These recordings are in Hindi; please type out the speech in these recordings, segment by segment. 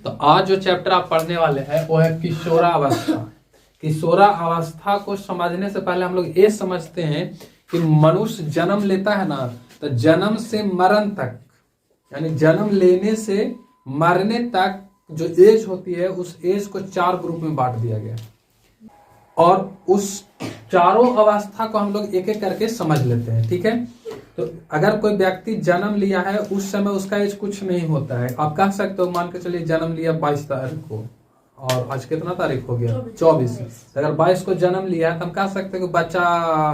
तो आज जो चैप्टर आप पढ़ने वाले हैं वो है किशोरावस्था। किशोरावस्था को समझने से पहले हम लोग ये समझते हैं कि मनुष्य जन्म लेता है ना, तो जन्म से मरण तक, यानी जन्म लेने से मरने तक जो एज होती है उस एज को 4 ग्रुप में बांट दिया गया है। और उस चारों अवस्था को हम लोग एक एक करके समझ लेते हैं, ठीक है। तो अगर कोई व्यक्ति जन्म लिया है उस समय उसका एज कुछ नहीं होता है। आप कह सकते हो, मान के चलिए जन्म लिया 22 तारीख को और आज कितना तारीख हो गया 24। अगर 22 को जन्म लिया है तो हम कह सकते हैं कि बच्चा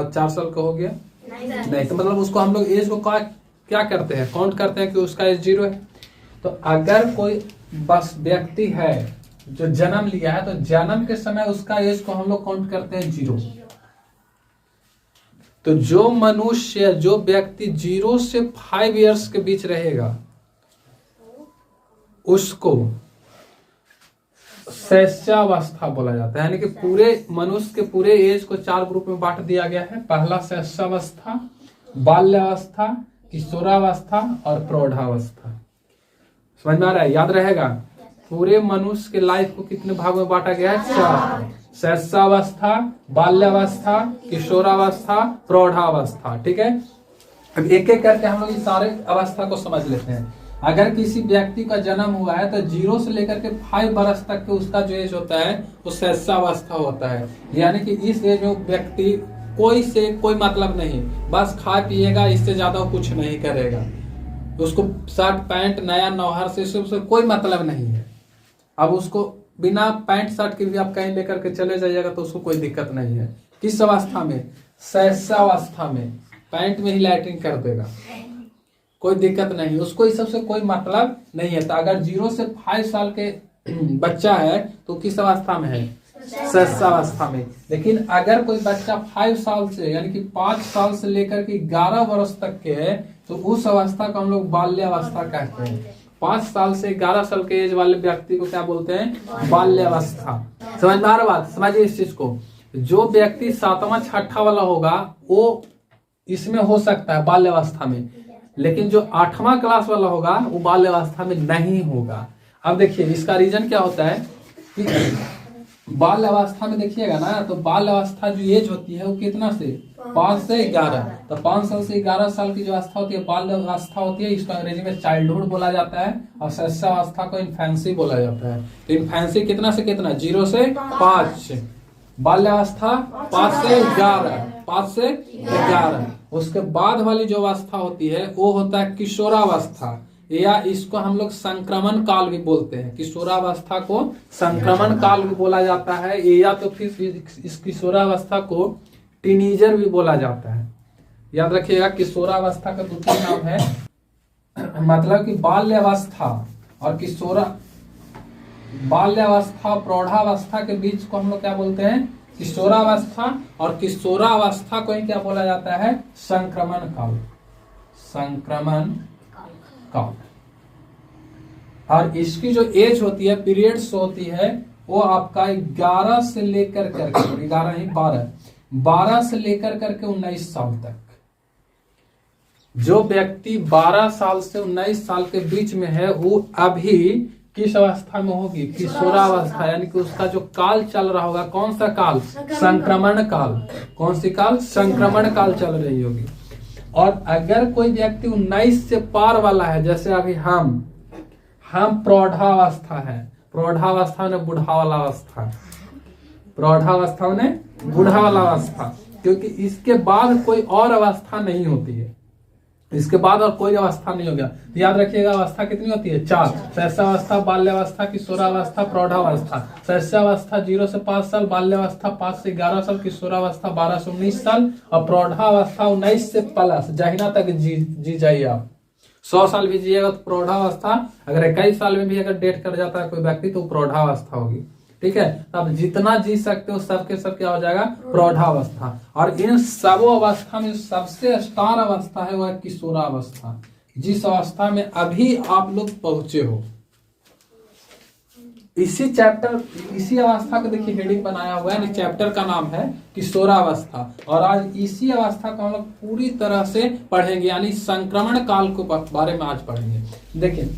4 साल का हो गया, नहीं तो मतलब उसको हम लोग एज को क्या करते हैं, काउंट करते हैं कि उसका एज 0 है। तो अगर कोई बस व्यक्ति है जो जन्म लिया है तो जन्म के समय उसका एज को हम लोग काउंट करते हैं 0। तो जो मनुष्य, जो व्यक्ति 0 से 5 इयर्स के बीच रहेगा उसको शैशवावस्था बोला जाता है। यानी कि पूरे मनुष्य के पूरे एज को 4 ग्रुप में बांट दिया गया है। पहला शैशवावस्था, बाल्यावस्था, किशोरावस्था और प्रौढ़ावस्था। समझ में आ रहा है? याद रहेगा, पूरे मनुष्य के लाइफ को कितने भाग में बांटा गया है? 4। शैशवावस्था, बाल्यावस्था, किशोरावस्था, प्रौढ़ावस्था, ठीक है। अब एक एक करके हम लोग इस सारे अवस्था को समझ लेते हैं। अगर किसी व्यक्ति का जन्म हुआ है तो 0 से लेकर के 5 वर्ष तक के उसका जो एज होता है वो शैशवावस्था होता है। यानी कि इस एज में व्यक्ति कोई मतलब नहीं, बस खा पिएगा, इससे ज्यादा वो कुछ नहीं करेगा। उसको शर्ट पैंट नया नौहर से उससे कोई मतलब नहीं है। अब उसको बिना पैंट शर्ट के भी आप कहीं लेकर के चले जाइएगा तो उसको कोई दिक्कत नहीं है। किस अवस्था में? शैशवावस्था में। पैंट में ही लैट्रिन कर देगा, कोई दिक्कत नहीं, उसको इस सबसे कोई मतलब नहीं है। तो अगर 0 से 5 साल के बच्चा है तो किस अवस्था में है? शैशवावस्था में। लेकिन अगर कोई बच्चा 5 साल से यानी कि 5 साल से लेकर के 11 वर्ष तक के है तो उस अवस्था को हम लोग बाल्यावस्था कहते हैं। 5 साल से 11 साल के एज वाले व्यक्ति को क्या बोलते हैं? बाल्यावस्था। समझ में आ रहा बात? समझिए इस चीज को। जो व्यक्ति 7वां 6ठा वाला होगा वो इसमें हो सकता है बाल्यावस्था में, लेकिन जो 8वां क्लास वाला होगा वो बाल्यावस्था में नहीं होगा। अब देखिए इसका रीजन क्या होता है कि बाल अवस्था में देखिएगा ना, तो बाल अवस्था जो एज होती है वो कितना से? 5 से 11। तो 5 साल से 11 साल की जो अवस्था होती है बाल अवस्था होती है। इसको अंग्रेजी में चाइल्डहुड बोला जाता है और शैशवावस्था को इन्फेंसी बोला जाता है। तो इन्फेंसी कितना से कितना? 0 से 5। बाल्यावस्था 5 से 11, 5 से 11। उसके बाद वाली जो अवस्था होती है वो होता है किशोरावस्था, या इसको हम लोग संक्रमण काल भी बोलते हैं। किशोरावस्था को संक्रमण काल भी बोला जाता है, या तो फिर इस किशोरावस्था को टीनेजर भी बोला जाता है। याद रखिएगा किशोरावस्था का दूसरा नाम है, मतलब कि बाल्यावस्था और बाल्यावस्था प्रौढ़ावस्था के बीच को हम लोग क्या बोलते हैं? किशोरावस्था। और किशोरावस्था को ही क्या बोला जाता है? संक्रमण काल। संक्रमण काल। और इसकी जो एज होती है, पीरियड्स होती है, वो आपका 11 से लेकर करके 12 से लेकर करके 19 साल तक। जो व्यक्ति 12 साल से 19 साल के बीच में है वो अभी किस अवस्था में होगी? किशोरावस्था। यानी कि उसका जो काल चल रहा होगा, कौन सा काल? संक्रमण काल। कौन सी काल? संक्रमण काल चल रही होगी। और अगर कोई व्यक्ति 19 से पार वाला है, जैसे अभी हम प्रौढ़ावस्था है। प्रौढ़ावस्था ने बूढ़ा वाला अवस्था, प्रौढ़ावस्था ने बूढ़ा वाला अवस्था, क्योंकि इसके बाद कोई और अवस्था नहीं होती है। इसके बाद और कोई अवस्था नहीं हो गया। तो याद रखिएगा अवस्था कितनी होती है? 4। शैशवावस्था, बाल्यावस्था, किशोरावस्था, प्रौढ़ावस्था। शैशवावस्था 0 से 5 साल, बाल्यावस्था 5 से 11 साल, किशोरावस्था 12 से 19 साल और प्रौढ़ावस्था 19 से प्लस। जहिना तक जी जाइए आप, 100 साल भी जिएगा तो प्रौढ़ावस्था। अगर 21 साल में भी अगर डेट कर जाता है कोई व्यक्ति तो प्रौढ़ावस्था होगी, ठीक है। तब जितना जी सकते हो सबके सब क्या हो जाएगा? प्रौढ़ावस्था। और इन सब अवस्था में सबसे स्टार अवस्था है वह किशोरावस्था, जिस अवस्था में अभी आप लोग पहुंचे हो। इसी अवस्था को देखिए हेडिंग बनाया हुआ है, चैप्टर का नाम है किशोरावस्था। और आज इसी अवस्था को हम लोग पूरी तरह से पढ़ेंगे, यानी संक्रमण काल को बारे में आज पढ़ेंगे। देखिए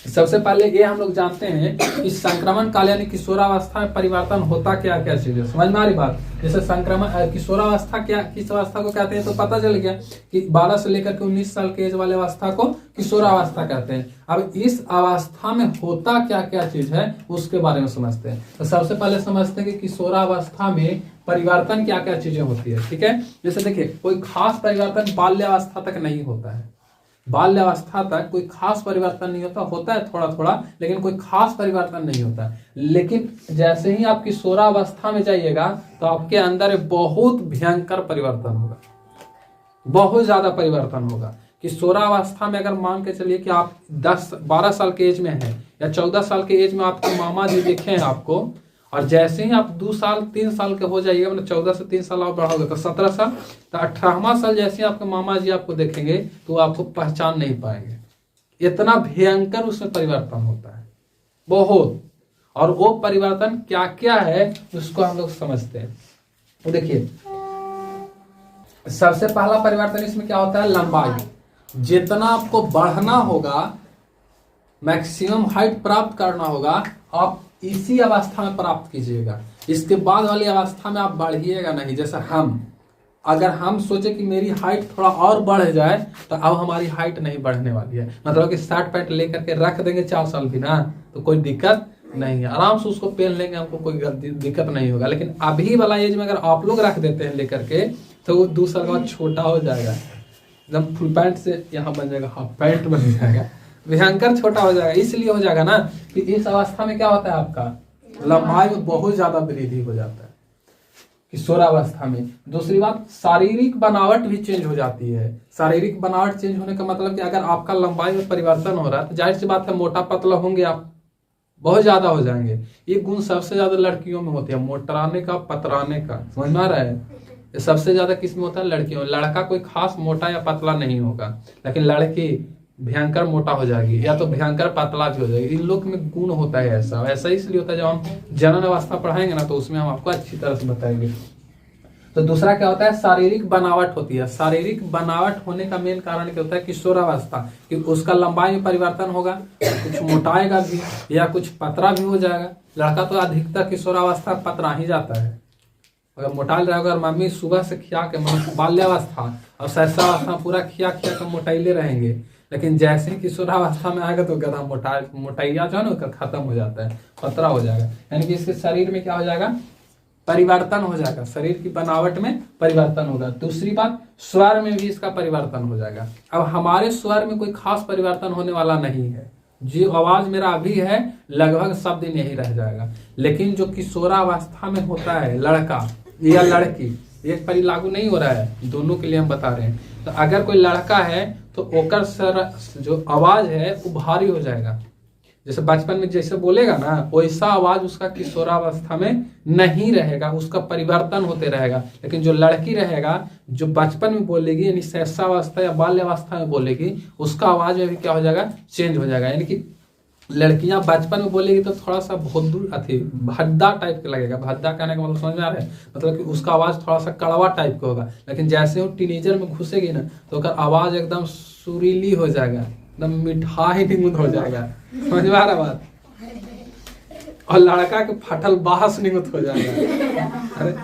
सबसे पहले ये हम लोग जानते हैं कि संक्रमण काल यानी किशोरावस्था में परिवर्तन होता क्या क्या चीज है। समझ में आ रही बात। जैसे संक्रमण किशोरावस्था क्या, किस अवस्था को कहते हैं तो पता चल गया कि 12 से लेकर के 19 साल के एज वाले अवस्था को किशोरावस्था कहते हैं। अब इस अवस्था में होता क्या क्या चीज है उसके बारे में समझते हैं। तो सबसे पहले समझते हैं कि किशोरावस्था में परिवर्तन क्या क्या चीजें होती है। ठीक है, जैसे देखिए कोई खास परिवर्तन बाल्यावस्था तक नहीं होता है। बाल्यावस्था तक कोई खास परिवर्तन नहीं होता, होता है थोड़ा थोड़ा, लेकिन कोई खास परिवर्तन नहीं होता। लेकिन जैसे ही आप किशोरावस्था में जाइएगा तो आपके अंदर बहुत भयंकर परिवर्तन होगा, बहुत ज्यादा परिवर्तन होगा। किशोरावस्था में अगर मान के चलिए कि आप 10-12 साल के एज में हैं या 14 साल के एज में आपके मामा जी देखे हैं आपको, और जैसे ही आप 2 साल 3 साल के हो जाइएगा, मतलब 14 से 3 साल आप बढ़ोगे तो 17 साल, तो 18वां साल जैसे ही आपके मामा जी आपको देखेंगे तो आपको पहचान नहीं पाएंगे। इतना भयंकर उसमें परिवर्तन होता है बहुत। और वो परिवर्तन क्या क्या है उसको हम लोग समझते हैं। तो देखिए सबसे पहला परिवर्तन इसमें क्या होता है, लंबाई। जितना आपको बढ़ना होगा, मैक्सिमम हाइट प्राप्त करना होगा, आप इसी अवस्था में प्राप्त कीजिएगा। इसके बाद वाली अवस्था में आप बढ़िएगा नहीं। जैसे अगर हम सोचे कि मेरी हाइट थोड़ा और बढ़ जाए तो अब हमारी हाइट नहीं बढ़ने वाली है। मतलब कि शर्ट पैंट लेकर के रख देंगे 4 साल भी ना तो कोई दिक्कत नहीं है, आराम से उसको पहन लेंगे, हमको कोई दिक्कत नहीं होगा। लेकिन अभी वाला एज में अगर आप लोग रख देते हैं लेकर के तो वो 2 साल के बाद छोटा हो जाएगा, एकदम फुल पैंट से यहाँ बन जाएगा, हाफ पैंट बन जाएगा, भयंकर छोटा हो जाएगा। इसलिए हो जाएगा ना कि इस अवस्था में क्या होता है, आपका लंबाई में बहुत ज्यादा वृद्धि हो जाता है किशोरावस्था में। दूसरी बात, शारीरिक बनावट भी चेंज हो जाती है। शारीरिक बनावट चेंज होने का मतलब कि अगर आपका लंबाई में परिवर्तन हो रहा है तो जाहिर सी बात है मोटा पतला होंगे आप, बहुत ज्यादा हो जाएंगे। ये गुण सबसे ज्यादा लड़कियों में होते हैं, मोटराने का, पतराने का। समझ में आ रहा है, ये सबसे ज्यादा किस में होता है, लड़कियों में। लड़का कोई खास मोटा या पतला नहीं होगा, लेकिन लड़की भयंकर मोटा हो जाएगी या तो भयंकर पतला भी हो जाएगी। इन लोग में गुण होता है ऐसा इसलिए होता है। जब हम जनन अवस्था पढ़ाएंगे ना तो उसमें हम आपको अच्छी तरह से बताएंगे। तो दूसरा क्या होता है, शारीरिक बनावट होती है। शारीरिक बनावट होने का मेन कारण क्या होता है, किशोरावस्था, कि उसका लंबाई में परिवर्तन होगा, कुछ मोटाएगा भी या कुछ पतरा भी हो जाएगा। लड़का तो अधिकतर किशोरावस्था पतरा ही जाता है, अगर मोटा रहेगा। अगर मम्मी सुबह से खिया के बाल्यावस्था और शैशवावस्था पूरा खिया के मोटाइले रहेंगे, लेकिन जैसे ही किशोरावस्था में आएगा तो गधा मोटाइया जो है ना खत्म हो जाता है, पतला हो जाएगा। यानी कि इसके शरीर में क्या हो जाएगा, परिवर्तन हो जाएगा, शरीर की बनावट में परिवर्तन होगा। दूसरी बात, स्वर में भी इसका परिवर्तन हो जाएगा। अब हमारे स्वर में कोई खास परिवर्तन होने वाला नहीं है, जो आवाज मेरा अभी है लगभग सब दिन यही रह जाएगा। लेकिन जो किशोरावस्था में होता है लड़का या लड़की, एक पर लागू नहीं हो रहा है, दोनों के लिए हम बता रहे हैं। तो अगर कोई लड़का है तो ओकर सर जो आवाज है वो भारी हो जाएगा। जैसे बचपन में जैसे बोलेगा ना वैसा आवाज उसका किशोरावस्था में नहीं रहेगा, उसका परिवर्तन होते रहेगा। लेकिन जो लड़की रहेगा जो बचपन में बोलेगी यानी शैशवावस्था या बाल्यावस्था में बोलेगी, उसका आवाज में भी क्या हो जाएगा, चेंज हो जाएगा। यानी कि लड़कियां बचपन में बोलेगी तो थोड़ा सा बहुत दूर भद्दा टाइप का लगेगा। भद्दा कहने का मतलब समझ में आ रहा है, मतलब कि उसका आवाज थोड़ा सा कड़वा टाइप का होगा। लेकिन जैसे वो टीनेजर में घुसेगी ना तो उसका आवाज एकदम सुरीली हो जाएगा, एकदम मिठाई निगुद हो जाएगा। समझ में आ रहा बात। और लड़का के फटल बाहस निगुद हो जाएगा। अरे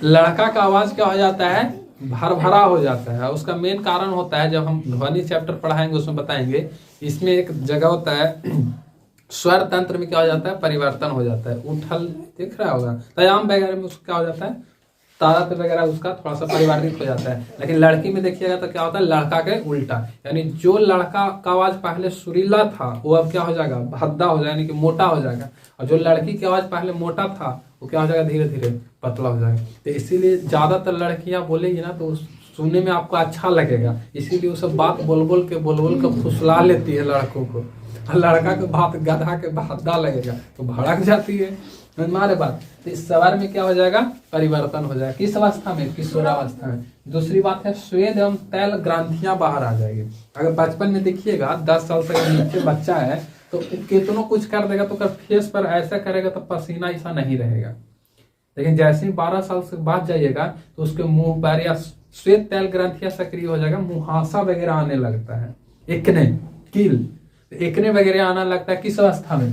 लड़का का आवाज क्या हो जाता है, भरभरा हो जाता है। उसका मेन कारण होता है, जब हम ध्वनि चैप्टर पढ़ाएंगे उसमें बताएंगे, इसमें एक जगह होता है स्वर तंत्र में क्या हो जाता है, परिवर्तन हो जाता है। उठल दिख रहा होगा, तयाम वगैरह में उसका क्या हो जाता है, तारत वगैरह उसका थोड़ा सा परिवर्तित हो जाता है। लेकिन लड़की में देखिएगा तो क्या होता है, लड़का के उल्टा। यानी जो लड़का का आवाज पहले सुरीला था वो अब क्या हो जाएगा, भद्दा हो जाएगा, यानी कि मोटा हो जाएगा। और जो लड़की की आवाज पहले मोटा था वो क्या हो जाएगा, धीरे धीरे पतला हो जाएगा। तो इसीलिए ज्यादातर लड़कियां बोलेगी ना तो सुनने में आपको अच्छा लगेगा, इसीलिए वो सब बात बोल बोल के फुसला लेती है लड़कों को। और लड़का के बात गधा के भद्दा लगेगा तो भड़क जाती है। हमारे बात तो इस सवार में क्या हो जाएगा, परिवर्तन हो जाएगा। किस अवस्था में, किशोरावस्था में। दूसरी बात है, स्वेद एवं तैल ग्रंथियां बाहर आ जाएगी। अगर बचपन में देखिएगा 10 साल तक नीचे बच्चा है तो कितनों कुछ कर देगा तो अगर फेस पर ऐसा करेगा तो पसीना ऐसा नहीं रहेगा। लेकिन जैसे ही 12 साल से बाद जाइएगा तो उसके मुंह पर या श्वेत तैल ग्रंथियां सक्रिय हो जाएगा, मुहासा वगैरह आने लगता है, एक्ने, कील। एकने वगैरह आना लगता है किस अवस्था में,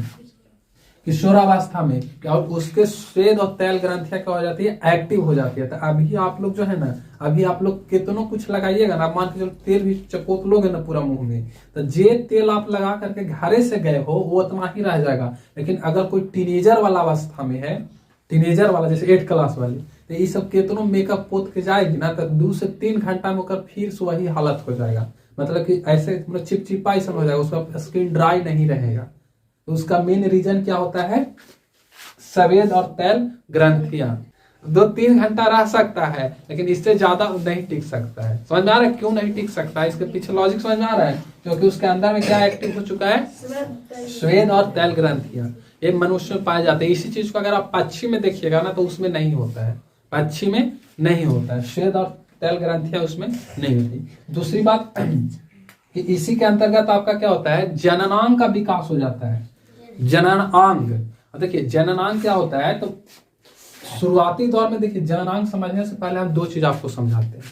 किशोरावस्था में। और उसके स्वेद और तैल ग्रंथियां क्या हो जाती है, एक्टिव हो जाती है। तो अभी आप लोग जो है ना, अभी आप लोग कितनों कुछ लगाइएगा ना, मान के चलो तेल भी चपोत लोगे ना पूरा मुंह में, तो जे तेल आप लगा करके घरे से गए हो वो उतना ही रह जाएगा। लेकिन अगर कोई टीनेजर वाला अवस्था में है, टीनेजर वाला जैसे 8 क्लास वाली, तो ये सब कितनों मेकअप पोत के जाएगी ना, तो 2 से 3 घंटा में होकर फिर से वही हालत हो जाएगा। मतलब कि ऐसे मतलब चिपचिपा ऐसा हो जाएगा, उसका स्किन ड्राई नहीं रहेगा। तो उसका मेन रीजन क्या होता है, स्वेद और तैल ग्रंथियां। 2-3 घंटा रह सकता है, लेकिन इससे ज्यादा नहीं टिक सकता है। समझ में आ रहा है क्यों नहीं टिक सकता है? इसके पीछे लॉजिक समझ में आ रहा है? क्योंकि उसके अंदर में क्या एक्टिव हो चुका है, स्वेद और तैल ग्रंथियां। ये मनुष्य में पाए जाते हैं। इसी चीज को अगर आप पक्षी में देखिएगा ना, तो उसमें नहीं होता है, पक्षी में नहीं होता है, स्वेद और तैल ग्रंथियां उसमें नहीं होती। दूसरी बात कि इसी के अंतर्गत आपका क्या होता है, जननांग का विकास हो जाता है। जननांग, देखिए जननांग क्या होता है, तो शुरुआती दौर में देखिए जननांग समझने से पहले हम 2 चीज आपको समझाते हैं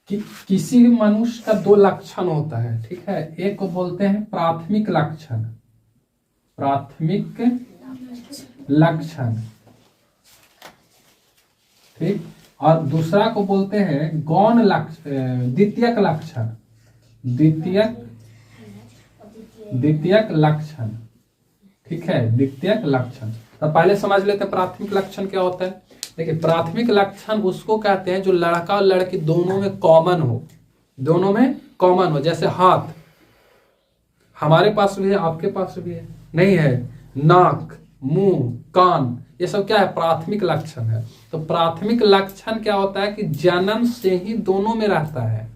कि किसी भी मनुष्य का 2 लक्षण होता है, ठीक है। एक को बोलते हैं प्राथमिक लक्षण, प्राथमिक लक्षण, ठीक, और दूसरा को बोलते हैं गौण लक्षण, द्वितीयक लक्षण, द्वितीयक लक्षण, ठीक है, द्वितीयक लक्षण। तो पहले समझ लेते हैं प्राथमिक लक्षण क्या होता है। देखिए प्राथमिक लक्षण उसको कहते हैं जो लड़का और लड़की दोनों में कॉमन हो, दोनों में कॉमन हो। जैसे हाथ हमारे पास भी है, आपके पास भी है, नहीं है, नाक, मुंह, कान, ये सब क्या है, प्राथमिक लक्षण है। तो प्राथमिक लक्षण क्या होता है कि जन्म से ही दोनों में रहता है,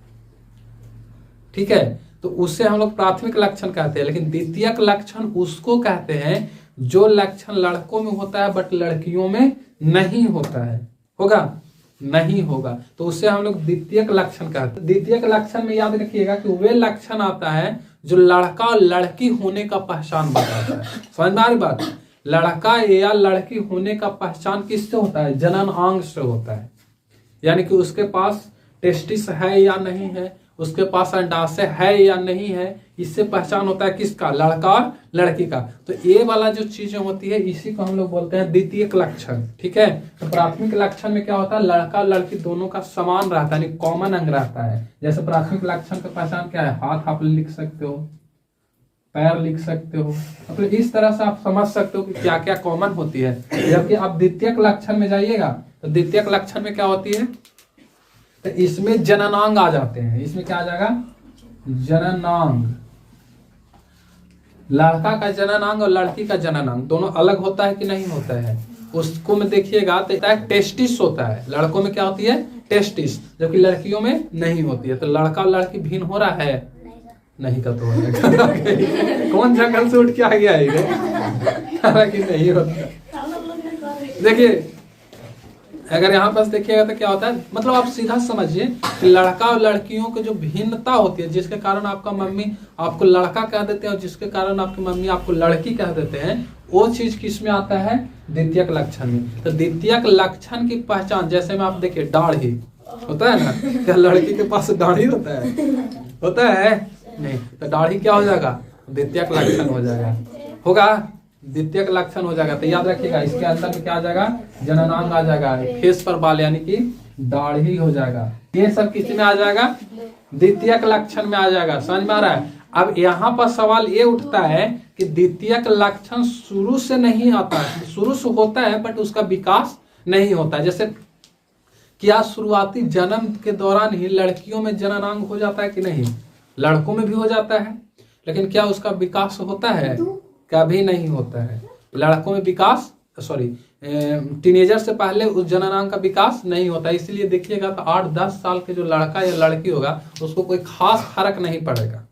ठीक है, तो उससे हम लोग प्राथमिक लक्षण कहते हैं। लेकिन द्वितीयक लक्षण उसको कहते हैं जो लक्षण लड़कों में होता है बट लड़कियों में नहीं होता है, होगा नहीं होगा, तो उससे हम लोग द्वितीयक लक्षण कहते हैं। द्वितीयक लक्षण में याद रखिएगा कि वे लक्षण आता है जो लड़का और लड़की होने का पहचान बताता है। समझ में आ रही बात? लड़का या लड़की होने का पहचान किससे होता है, जनन अंग से होता है। यानी कि उसके पास टेस्टिस है या नहीं है, उसके पास अंडाशय है या नहीं है, इससे पहचान होता है किसका, लड़का और लड़की का। तो ये वाला जो चीजें होती है इसी को हम लोग बोलते हैं द्वितीयक लक्षण, ठीक है। तो प्राथमिक लक्षण में क्या होता है, लड़का और लड़की दोनों का समान रहता है, यानी कॉमन अंग रहता है। जैसे प्राथमिक लक्षण का पहचान क्या है, हाथ आप लिख सकते हो, पैर लिख सकते हो, तो इस तरह से आप समझ सकते हो कि क्या क्या कॉमन होती है। जबकि आप द्वितीयक लक्षण में जाइएगा तो द्वितीयक लक्षण में क्या होती है, तो इसमें जननांग आ जाते हैं। इसमें क्या आ जाएगा, जननांग। लड़का का जननांग और लड़की का जननांग दोनों अलग होता है कि नहीं होता है, उसको में देखिएगा तो टेस्टिस होता है। लड़कों में क्या होती है, टेस्टिस, जबकि लड़कियों में नहीं होती है। तो लड़का और लड़की भिन्न हो रहा है, नहीं का तो कौन जंगल से उठ के आ गया है कि नहीं होता। देखिए अगर यहाँ पास देखिएगा तो क्या होता है, मतलब आप सीधा समझिए कि लड़का और लड़कियों की जो भिन्नता होती है, जिसके कारण आपका मम्मी आपको लड़का कह देते हैं और जिसके कारण आपकी मम्मी आपको लड़की कह देते हैं, वो चीज किस में आता है, द्वितीयक लक्षण में। तो द्वितीयक लक्षण की पहचान जैसे में आप देखिए दाढ़ी होता है ना, क्या लड़की के पास दाढ़ी होता है नहीं, तो दाढ़ी क्या हो जाएगा, द्वितीयक लक्षण हो जाएगा, होगा द्वितीयक लक्षण हो जाएगा। तो याद रखिएगा इसके अंदर में क्या आ जाएगा, जननांग आ जाएगा, फेस पर बाल यानी कि दाढ़ी हो जाएगा। ये सब किस में आ जाएगा, द्वितीयक लक्षण में आ जाएगा। समझ में आ रहा है? अब यहाँ पर सवाल ये उठता है कि द्वितीयक लक्षण शुरू से नहीं आता है, शुरू से होता है बट उसका विकास नहीं होता है। जैसे क्या शुरुआती जन्म के दौरान ही लड़कियों में जननांग हो जाता है कि नहीं, लड़कों में भी हो जाता है, लेकिन क्या उसका विकास होता है, कभी नहीं होता है। लड़कों में विकास टीनेजर से पहले उस जननांग का विकास नहीं होता। इसलिए देखिएगा तो 8-10 साल के जो लड़का या लड़की होगा उसको कोई खास फर्क नहीं पड़ेगा,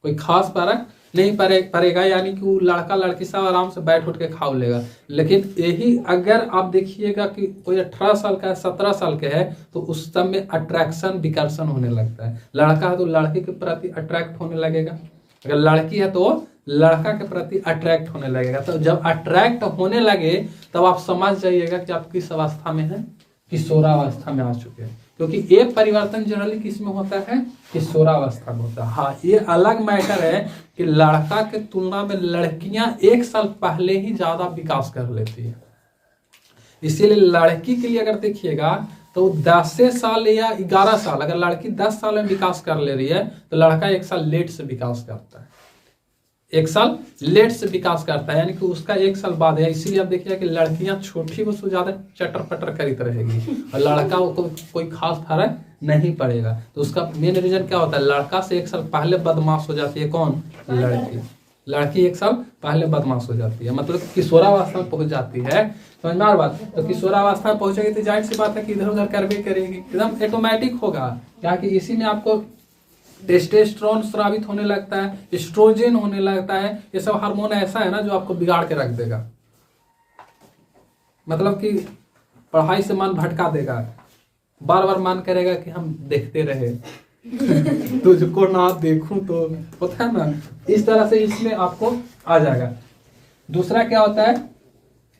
कोई खास फर्क नहीं पड़ेगा, यानी कि वो लड़का लड़की सब आराम से बैठ उठ के खा लेगा। लेकिन यही अगर आप देखिएगा कि कोई 18 साल का है, 17 साल के है, तो उस समय अट्रैक्शन विकर्षण होने लगता है। लड़का है तो लड़की के प्रति अट्रैक्ट होने लगेगा, अगर लड़की है तो लड़का के प्रति अट्रैक्ट होने लगेगा। तो जब अट्रैक्ट होने लगे तब आप समझ जाइएगा कि आप किस अवस्था में हैं, किशोरावस्था में आ चुके हैं। क्योंकि ये परिवर्तन जनरली किस में होता है, किशोरावस्था में होता है। हाँ, ये अलग मैटर है कि लड़का के तुलना में लड़कियां 1 साल पहले ही ज्यादा विकास कर लेती है। इसीलिए लड़की के लिए अगर देखिएगा तो 10 साल या 11 साल, अगर लड़की 10 साल में विकास कर ले रही है तो लड़का 1 साल लेट से विकास करता है, 1 साल लेट से विकास करता है, यानी कि उसका 1 साल बाद है। इसीलिए आप देखिए कि लड़कियां छोटी वस्तु ज्यादा चटर पटर करीत रहेगी और लड़का को कोई खास फर्क नहीं पड़ेगा। तो उसका मेन रीजन क्या होता है, लड़का से 1 साल पहले बदमाश हो जाती है कौन, लड़की 1 साल पहले बदमाश हो जाती है, मतलब किशोरावस्था में पहुंच जाती है। समझ में आ बात। तो किशोरावस्था में पहुंचेगी तो जाहिर सी बात है कि इधर उधर करवे करेगी, एकदम ऑटोमेटिक होगा, क्या कि इसी में आपको टेस्टोस्टेरोन स्रावित होने लगता है, एस्ट्रोजन होने लगता है। ये सब हार्मोन ऐसा है ना जो आपको बिगाड़ के रख देगा, मतलब कि पढ़ाई से मन भटका देगा, बार बार मन करेगा कि हम देखते रहे तुझको ना देखूं, तो होता है ना, इस तरह से इसमें आपको आ जाएगा। दूसरा क्या होता है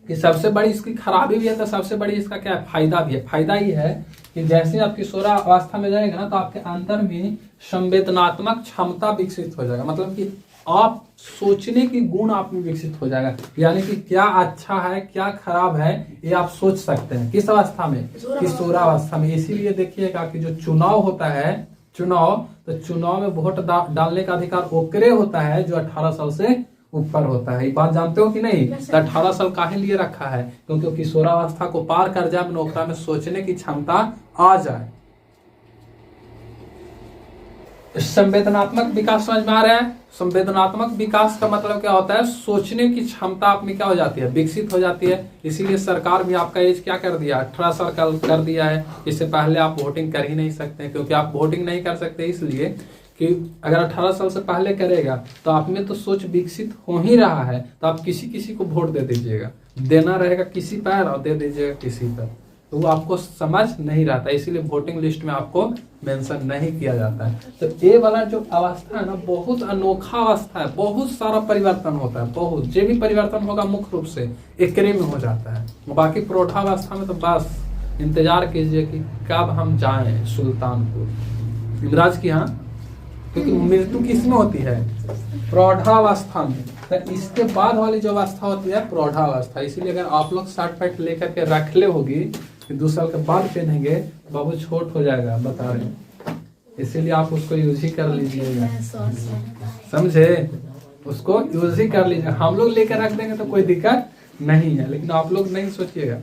कि सबसे बड़ी इसकी खराबी भी है तो सबसे बड़ी इसका क्या है, फायदा भी है। फायदा ये है कि जैसे आप किशोरावस्था में जाएगा ना तो आपके अंदर में संवेदनात्मक क्षमता विकसित हो जाएगा, मतलब कि आप सोचने की गुण आप में विकसित हो जाएगा, यानी कि क्या अच्छा है क्या खराब है ये आप सोच सकते हैं। किस अवस्था में, किशोरावस्था में। इसीलिए देखिएगा कि जो चुनाव होता है, तो चुनाव में वोट डालने का अधिकार ओकरे होता है जो 18 साल से ऊपर होता है। ये बात जानते हो कि नहीं। तो 18 साल काहे लिए रखा है, क्योंकि किशोरावस्था को पार कर जाए, ओकरा में सोचने की क्षमता आ जाए। संवेदनात्मक विकास समझ में आ रहा है। संवेदनात्मक विकास का मतलब क्या होता है, सोचने की क्षमता आप में क्या हो जाती है, विकसित हो जाती है। इसीलिए सरकार भी आपका एज क्या कर दिया, 18 साल का कर दिया है। इससे पहले आप वोटिंग कर ही नहीं सकते, क्योंकि आप वोटिंग नहीं कर सकते इसलिए कि अगर 18 साल से पहले करेगा तो आप में तो सोच विकसित हो ही रहा है, तो आप किसी किसी को वोट दे दीजिएगा, देना रहेगा किसी पर और दे दीजिएगा किसी पर, तो वो आपको समझ नहीं रहता, इसीलिए वोटिंग लिस्ट में आपको मेंशन नहीं किया जाता है। तो ये वाला जो अवस्था है ना, बहुत अनोखा अवस्था है, बहुत सारा परिवर्तन होता है, बहुत जो भी परिवर्तन होगा मुख्य रूप से एकरे में हो जाता है। बाकी प्रौढ़ावस्था में तो बस इंतजार कीजिए कि कब हम जाएं सुल्तानपुर इमराज की यहाँ, क्योंकि मृत्यु किसमें होती है, प्रौढ़ावस्था में। तो इसके बाद वाली जो अवस्था होती है प्रौढ़ावस्था। इसीलिए अगर आप लोग शर्ट पैंट लेकर के रख ले होगी कि 2 साल के बाद पहनेंगे, बाबू छोट हो जाएगा, बता रहे हैं। इसीलिए आप उसको यूज ही कर लीजिएगा, समझे, उसको यूज ही कर लीजिएगा। हम लोग लेकर रख देंगे तो कोई दिक्कत नहीं है, लेकिन आप लोग नहीं सोचिएगा।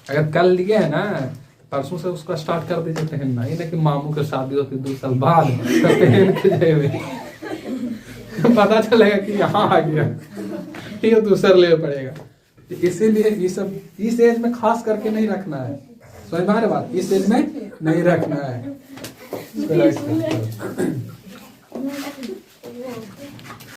अगर कल लिए है ना, परसों से उसका स्टार्ट कर दीजिए पहनना। ये ना कि मामू की शादी होती 2 साल बाद तो पहन के जाए, पता चलेगा कि यहाँ आ गया, ये दूसरा ले पड़ेगा। इसीलिए ये सब इस एज में खास करके नहीं रखना है, समझ में आ रही बात, इस एज में नहीं रखना है।